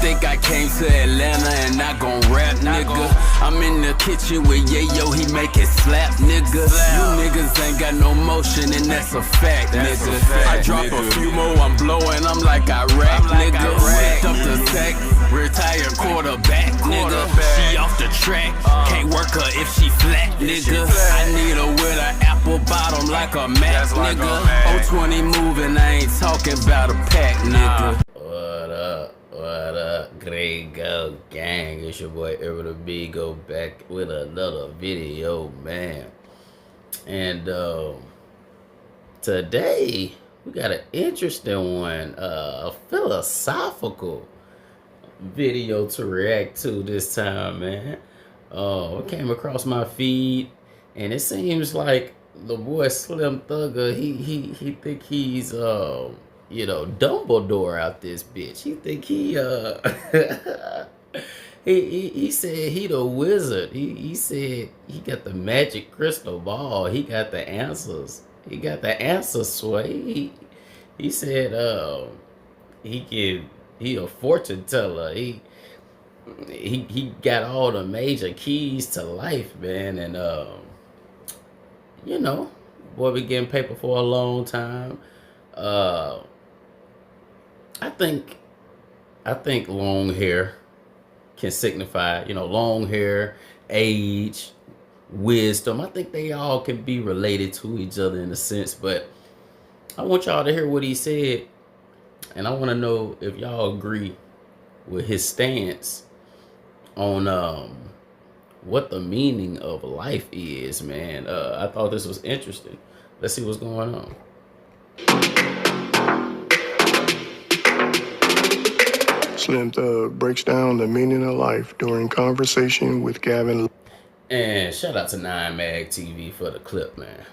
think I came to Atlanta and not gon' rap, nigga. I'm in the kitchen with Yayo, he make it slap, nigga. You niggas ain't got no motion and that's a fact, nigga. I drop a few more, I'm blowing, I'm like Iraq, nigga. Ripped up the sack, retired quarterback, nigga. She off the track, can't work her if she flat, nigga. I need her with an apple bottom like a Mac, nigga. 020 moving, I ain't talking about a pack, nigga. What up, Grego gang? It's your boy Ever the B, go back with another video, man. And today we got an interesting one, a philosophical video to react to this time, man. It came across my feed, and it seems like the boy Slim Thugger, he think he's you know, Dumbledore out this bitch. He think he he said he the wizard. He said he got the magic crystal ball. He got the answers. He got the answer sway. He said he a fortune teller. He got all the major keys to life, man. And you know, boy been getting paper for a long time. I think long hair can signify, you know, long hair, age, wisdom. I think they all can be related to each other in a sense, but I want y'all to hear what he said, and I want to know if y'all agree with his stance on what the meaning of life is, man. I thought this was interesting. Let's see what's going on. Slim Thug breaks down the meaning of life during conversation with Gavin. And shout out to 9 Mag TV for the clip, man.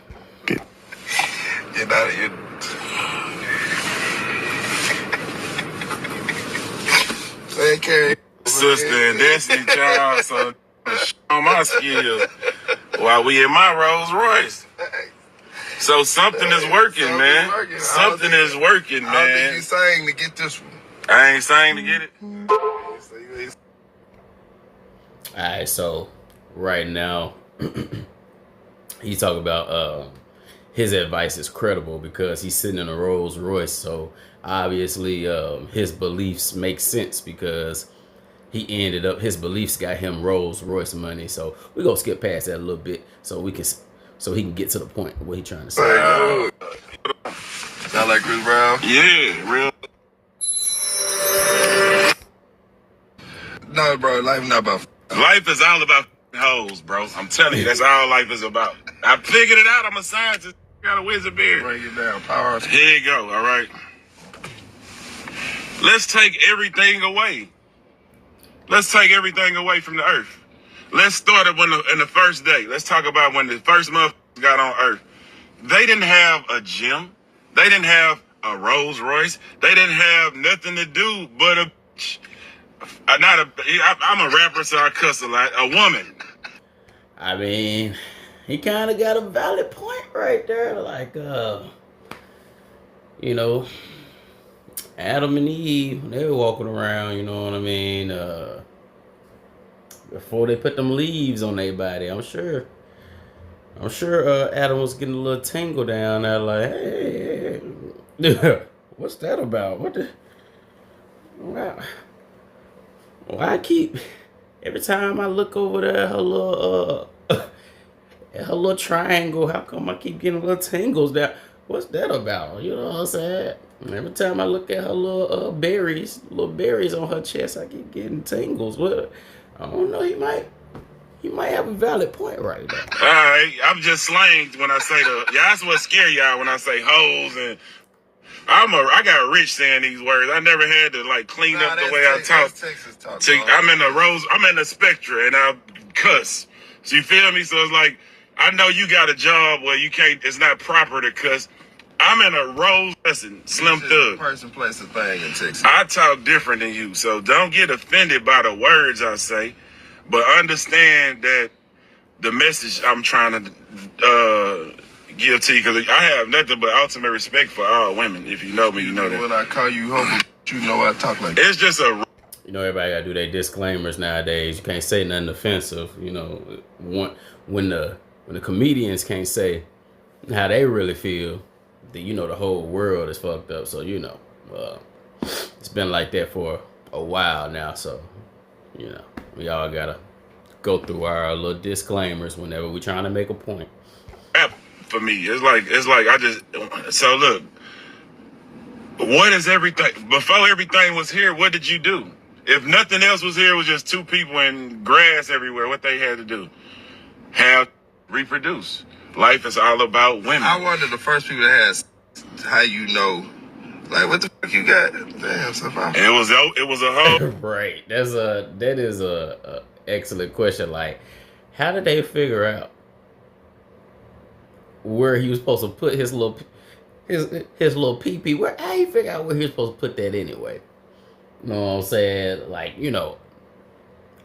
You know, take care. Sister and Destiny Child, so on my skills while we in my Rolls Royce. So something is working, man. Something is working, man. I don't think you sang to get this one. I ain't saying to get it. Alright, so right now he's talking about his advice is credible because he's sitting in a Rolls Royce. So obviously his beliefs make sense because he ended up, his beliefs got him Rolls Royce money. So we're gonna skip past that a little bit so he can get to the point of what he's trying to say. Sound like Chris Brown? Yeah, real. No, bro, life not about. Life is all about hoes, bro. I'm telling you, that's all life is about. I figured it out. I'm a scientist. Got a wizard beard. Break it down, power. Here you go. All right. Let's take everything away. Let's take everything away from the earth. Let's start it in the first day. Let's talk about when the first motherfuckers got on earth. They didn't have a gym. They didn't have a Rolls Royce. They didn't have nothing to do but a bitch. I'm a rapper, so I cuss a lot. A woman. I mean, he kind of got a valid point right there. Like, you know, Adam and Eve, they were walking around, you know what I mean? Before they put them leaves on their body, I'm sure Adam was getting a little tingle down there, like, hey, what's that about? What the? Wow. Why I keep every time I look over there, her little triangle, how come I keep getting little tingles there? What's that about? You know what I'm saying? Every time I look at her little berries on her chest, I keep getting tingles. What? I don't know. He might have a valid point right there. All right, I'm just slanged when I say that's what scare y'all when I say hoes and. I got rich saying these words. I never had to like clean up the way I talk. Texas talk. I'm in the Spectra and I cuss. So you feel me? So it's like I know you got a job where you can't. It's not proper to cuss. I'm in a Rolls lesson, Slim Thug. Person, place, and thing in Texas. I talk different than you, so don't get offended by the words I say, but understand that the message I'm trying to give to you, because I have nothing but ultimate respect for all women. If you know me, you know that. When I call you homo, you know I talk like that. It's just a You know, everybody gotta do their disclaimers nowadays. You can't say nothing offensive. You know, when the comedians can't say how they really feel, then you know the whole world is fucked up. So you know, it's been like that for a while now. So you know, we all gotta go through our little disclaimers whenever we're trying to make a point. For me, it's like I just so look. What is everything? Before everything was here, what did you do? If nothing else was here, it was just two people and grass everywhere. What they had to do? Reproduce. Life is all about women. I wonder the first people that had how you know, like what the fuck you got? Damn, so far. And it was a whole Right. That is a excellent question. Like, how did they figure out where he was supposed to put his little pee-pee? How you figure out where he was supposed to put that anyway? You know what I'm saying? Like, you know,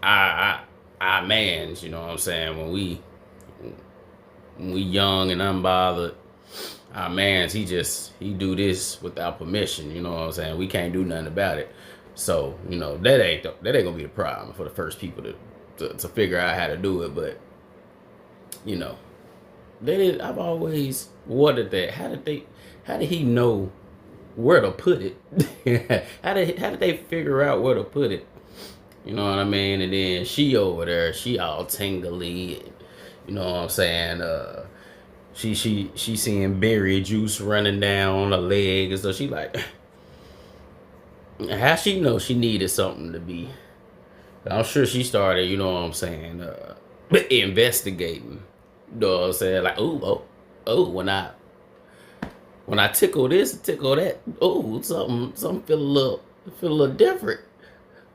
our mans, you know what I'm saying, when we young and unbothered, our mans, he do this without permission, you know what I'm saying? We can't do nothing about it. So, you know, that ain't gonna be the problem for the first people to figure out how to do it. But, you know, I've always wondered that. How did he know where to put it? how did they figure out where to put it? You know what I mean? And then she over there, she all tingly, and, you know what I'm saying? She seeing berry juice running down her leg, and so she like, how she know she needed something to be? I'm sure she started, you know what I'm saying, investigating. You know what I'm saying? Like, oh, when I tickle this, tickle that, oh, something feel a little different.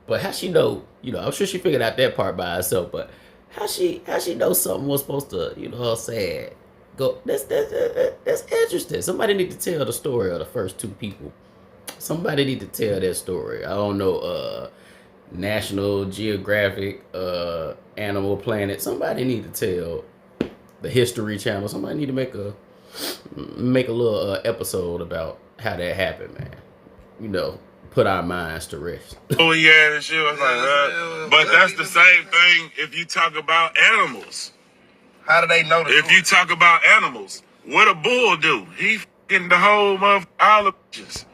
But how she know? You know, I'm sure she figured out that part by herself. But how she know something was supposed to, you know what I'm saying, go? That's interesting. Somebody need to tell the story of the first two people. Somebody need to tell that story. I don't know. National Geographic, Animal Planet. Somebody need to tell. The History Channel. Somebody need to make a little episode about how that happened, man. You know, put our minds to rest. Oh yeah, and shit was like, but that's the same thing if you talk about animals. How do they know the If you talk about animals, what a bull do? He f***ing the whole all the bitches.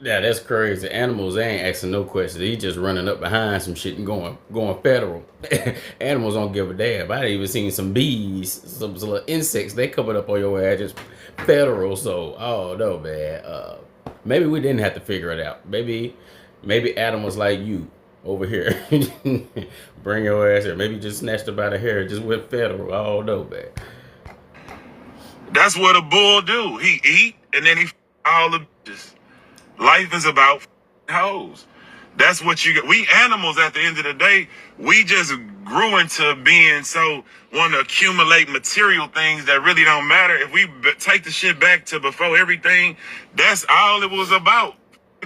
Yeah, that's crazy. Animals, they ain't asking no questions. He just running up behind some shit and going federal. Animals don't give a damn. I even seen some bees, some little insects. They coming up on your ass just federal. So, oh no, man. Maybe we didn't have to figure it out. Maybe Adam was like you over here. Bring your ass here. Maybe just snatched her by the hair, just went federal. Oh no, man. That's what a bull do. He eat and then he all the bitches. Life is about hoes. That's what you get. We animals at the end of the day, we just grew into being so want to accumulate material things that really don't matter. If we take the shit back to before everything, that's all it was about.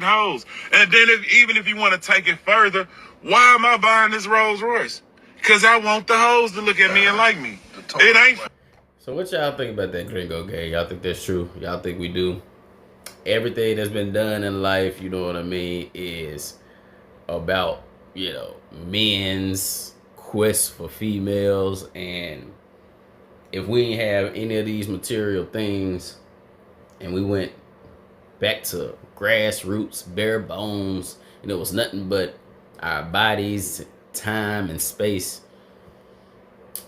Hoes. And then even if you want to take it further, why am I buying this Rolls Royce? Because I want the hoes to look at me and like me. It ain't. So what y'all think about that Gringo gang? Y'all think that's true? Y'all think we do? Everything that's been done in life, you know what I mean, is about, you know, men's quest for females. And if we ain't have any of these material things and we went back to grassroots, bare bones, and it was nothing but our bodies, time, and space,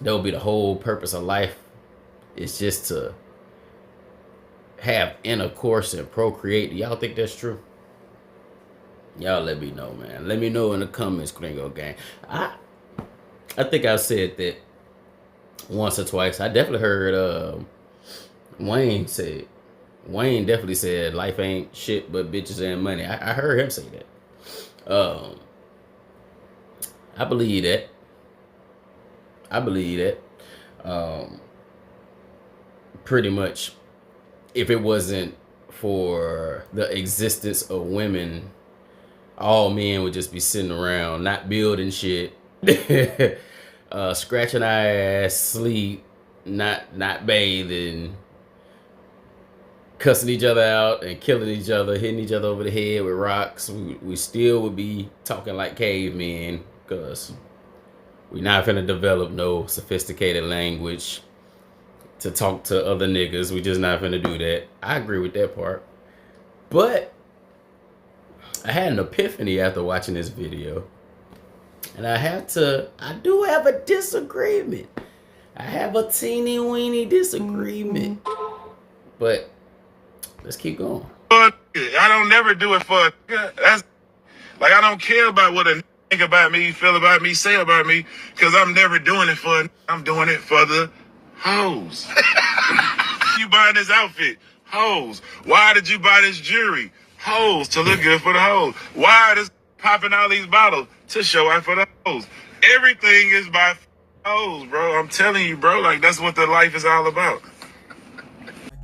that'll be the whole purpose of life. It's just to have intercourse and procreate. Do y'all think that's true? Y'all let me know, man. Let me know in the comments, Gringo gang. I think I've said that once or twice. I definitely heard Wayne definitely said life ain't shit but bitches and money. I heard him say that. I believe that. Pretty much, if it wasn't for the existence of women, all men would just be sitting around, not building shit, scratching our ass, sleep, not bathing, cussing each other out and killing each other, hitting each other over the head with rocks, we still would be talking like cavemen, because we're not finna develop no sophisticated language to talk to other niggas. We just not finna do that. I agree with that part. But I had an epiphany after watching this video. And I do have a disagreement. I have a teeny weeny disagreement. But let's keep going. I don't never do it for that's like I don't care about what a think about me, feel about me, say about me, because I'm never doing it for I'm doing it for the hoes. You buying this outfit? Hoes. Why did you buy this jewelry? Hoes, to look good for the hoes. Why is popping all these bottles? To show out for the hoes. Everything is by hoes, bro. I'm telling you, bro, like that's what the life is all about.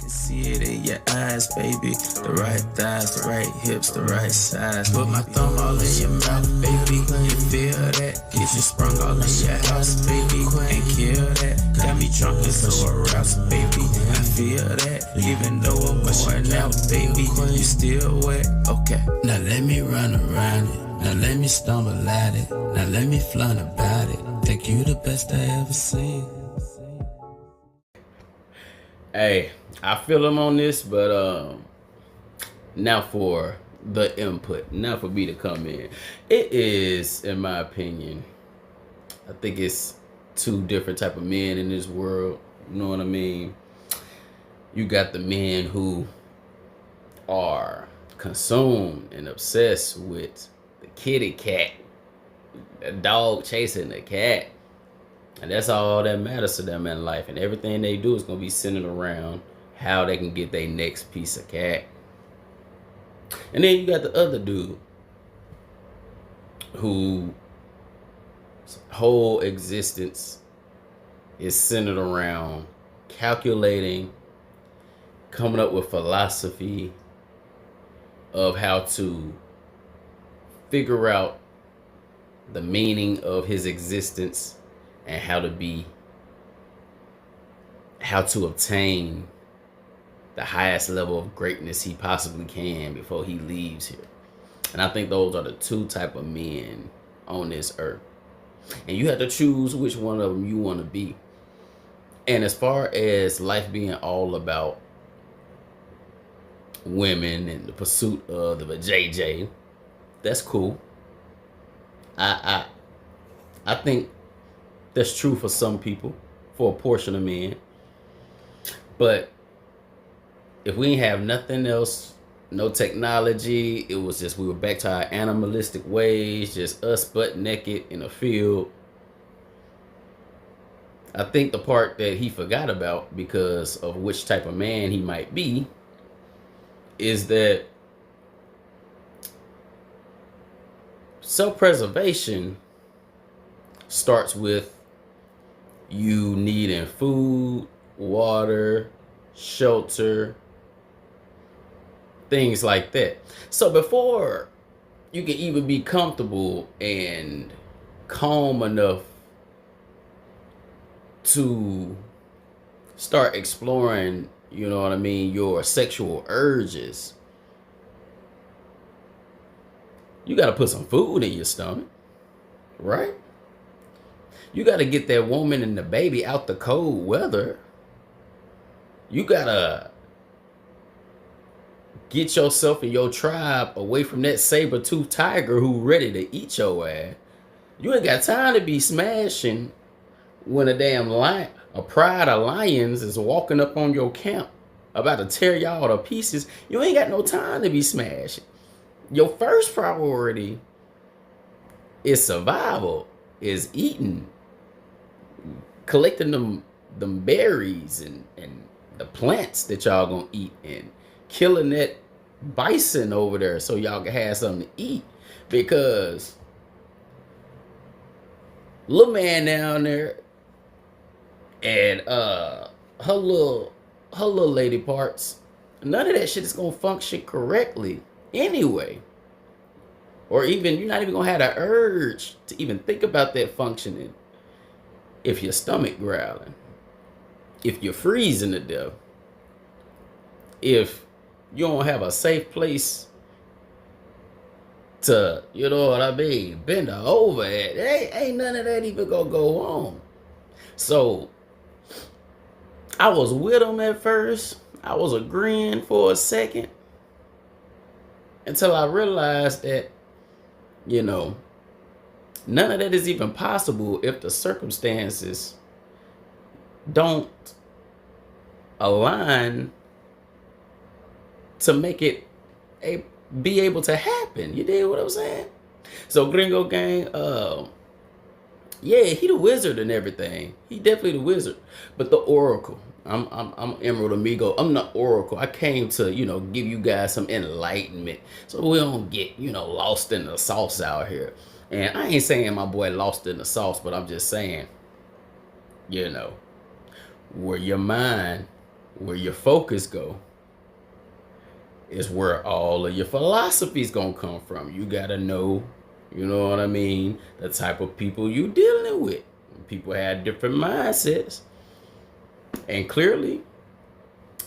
See it in your eyes, baby. The right thighs, the right hips, the right size. Put my thumb all in your mouth, baby. You feel that? Get you sprung all in your house, baby. And kill that. Got me drunk and so aroused, baby. I feel that. Even though I'm going out, baby, you still wet. Okay. Now let me run around it. Now let me stumble at it. Now let me flaunt about it. Think you the best I ever seen. Hey, I feel him on this, but now for the input, now for me to come in. It is, in my opinion, I think it's two different type of men in this world. You know what I mean? You got the men who are consumed and obsessed with the kitty cat, the dog chasing the cat. And that's all that matters to them in life. And everything they do is going to be centered around how they can get their next piece of cat. And then you got the other dude whose whole existence is centered around calculating, coming up with philosophy of how to figure out the meaning of his existence and how to obtain the highest level of greatness he possibly can before he leaves here. And I think those are the two type of men on this earth. And you have to choose which one of them you want to be. And as far as life being all about women and the pursuit of the JJ, that's cool. I think that's true for some people, for a portion of men. But if we ain't have nothing else, no technology, it was just we were back to our animalistic ways, just us butt naked in a field. I think the part that he forgot about, because of which type of man he might be, is that self-preservation starts with you needing food, water, shelter, things like that. So before you can even be comfortable and calm enough to start exploring, you know what I mean, your sexual urges, you got to put some food in your stomach, right? You got to get that woman and the baby out the cold weather. You got to get yourself and your tribe away from that saber-toothed tiger who ready to eat your ass. You ain't got time to be smashing when a damn lion, a pride of lions is walking up on your camp about to tear y'all to pieces. You ain't got no time to be smashing. Your first priority is survival, is eating, collecting them berries and the plants that y'all gonna eat, and killing that bison over there so y'all can have something to eat. Because little man down there and her little lady parts, none of that shit is gonna function correctly anyway. Or even, you're not even gonna have the urge to even think about that functioning if your stomach growling, if you're freezing to death. if you don't have a safe place to, you know what I mean, bend over at, ain't none of that even gonna go on. So I was with him at first. I was agreeing for a second until I realized that, you know, none of that is even possible if the circumstances don't align to make it be able to happen. You dig what I'm saying? So Gringo Gang, yeah, he the wizard and everything. He definitely the wizard. But the Oracle, I'm Emerald Amigo. I'm the Oracle. I came to, you know, give you guys some enlightenment so we don't get, you know, lost in the sauce out here. And I ain't saying my boy lost in the sauce, but I'm just saying, you know, where your mind, where your focus go, is where all of your philosophy's gonna come from. You gotta know, you know what I mean, the type of people you dealing with. People have different mindsets. And clearly,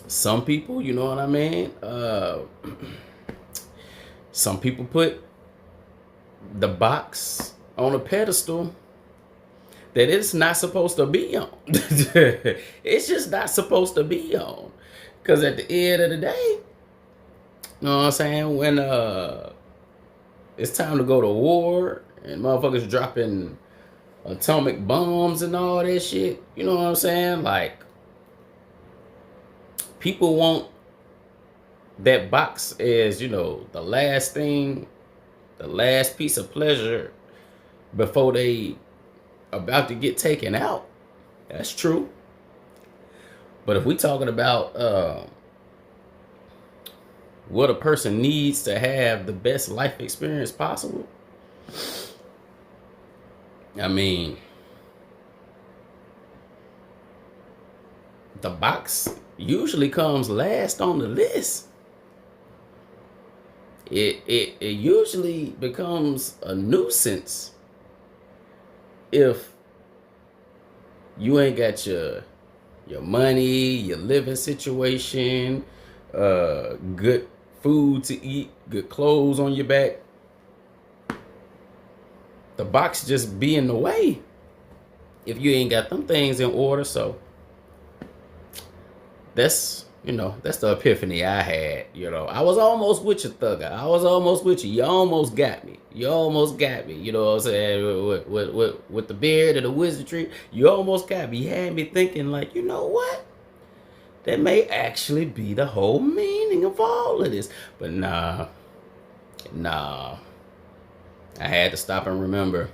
some people, you know what I mean, some people put the box on a pedestal that it's not supposed to be on. It's just not supposed to be on. Because at the end of the day, you know what I'm saying, when it's time to go to war and motherfuckers dropping atomic bombs and all that shit, you know what I'm saying? Like, people want that box as, you know, the last thing, the last piece of pleasure before they about to get taken out. That's true. But if we talking about what a person needs to have the best life experience possible, I mean, the box usually comes last on the list. It usually becomes a nuisance if you ain't got your money, your living situation, good food to eat, good clothes on your back. The box just be in the way if you ain't got them things in order. So that's, you know, that's the epiphany I had. You know, I was almost with you, Thugger. I was almost with you. You almost got me. You almost got me. You know what I'm saying? With the beard and the wizardry, you almost got me. You had me thinking, like, you know what? That may actually be the whole meaning of all of this. But nah. I had to stop and remember.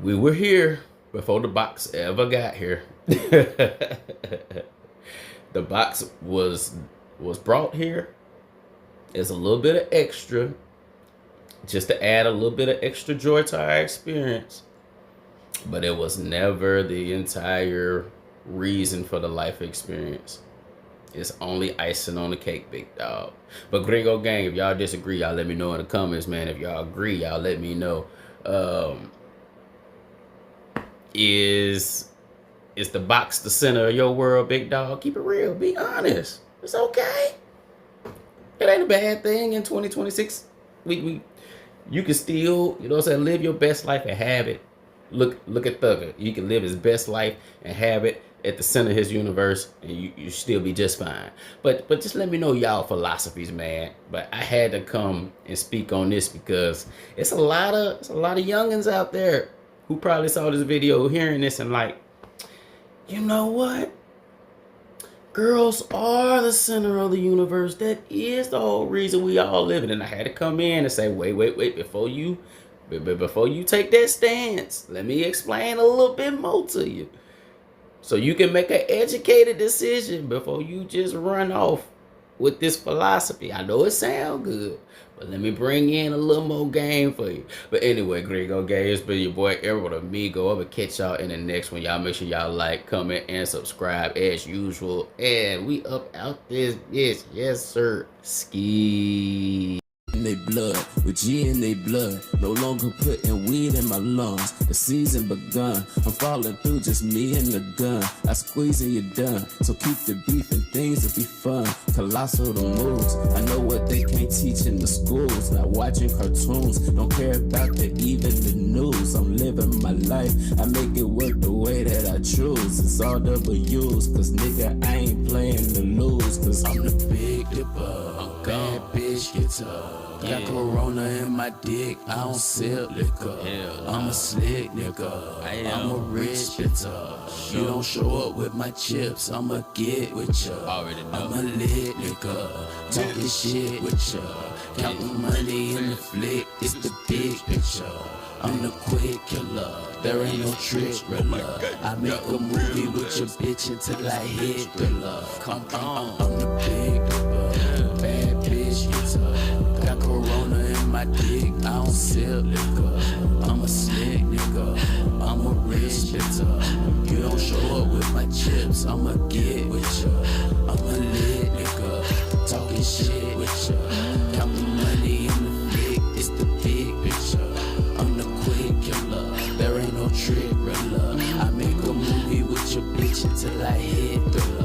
We were here before the box ever got here. The box was brought here as a little bit of extra, just to add a little bit of extra joy to our experience. But it was never the entire reason for the life experience. It's only icing on the cake, big dog. But Gringo Gang, if y'all disagree, y'all let me know in the comments, man. If y'all agree, y'all let me know. Is the box the center of your world, big dog? Keep it real. Be honest. It's okay. It ain't a bad thing in 2026. You can still, you know what I'm saying, live your best life and have it. Look at Thugger. You can live his best life and have it at the center of his universe, and you still be just fine. But just let me know y'all philosophies, man. But I had to come and speak on this because it's a lot of youngins out there who probably saw this video, hearing this, and like, you know what? Girls are the center of the universe. That is the whole reason we all live it. And I had to come in and say, wait, before you take that stance, let me explain a little bit more to you, so you can make an educated decision before you just run off with this philosophy. I know it sounds good, but let me bring in a little more game for you. But anyway, Gringo Gang, it's been your boy Emerald Amigo. I'm gonna catch y'all in the next one. Y'all make sure y'all like, comment, and subscribe as usual. And we up out this bitch. Yes, sir. Ski. in they blood, with G in they blood. No longer putting weed in my lungs. The season begun. I'm falling through, just me and the gun. I squeeze and you're done. So keep the beef and things will be fun. Colossal the moves. I know what they can't teach in the schools. Not watching cartoons. Don't care about even the news. I'm living my life. I make it work the way that I choose. It's all W's. Cause nigga, I ain't playing to lose. Cause I'm the big dipper. Bad bitch guitar. Got Corona in my dick, I don't sell liquor. I'm a slick nigga, I'm a rich bitter. You don't show up with my chips, I'ma get with ya. I'm a lit nigga, talking shit with ya. Counting money in the flick, it's the big picture. I'm the quick killer, there ain't no trick thriller. I make a movie with your bitch until I hit thriller. Come on, I'm the big dipper, bad bitch guitar. Got Corona in my dick, I don't sell liquor. I'm a slick nigga, I'm a rich bitter. You don't show up with my chips, I'ma get with ya. I'm a lit nigga, talking shit with ya. Counting money in the flick, it's the big picture. I'm the quick killer, there ain't no trick thriller. I make a movie with your bitch until I hit thriller.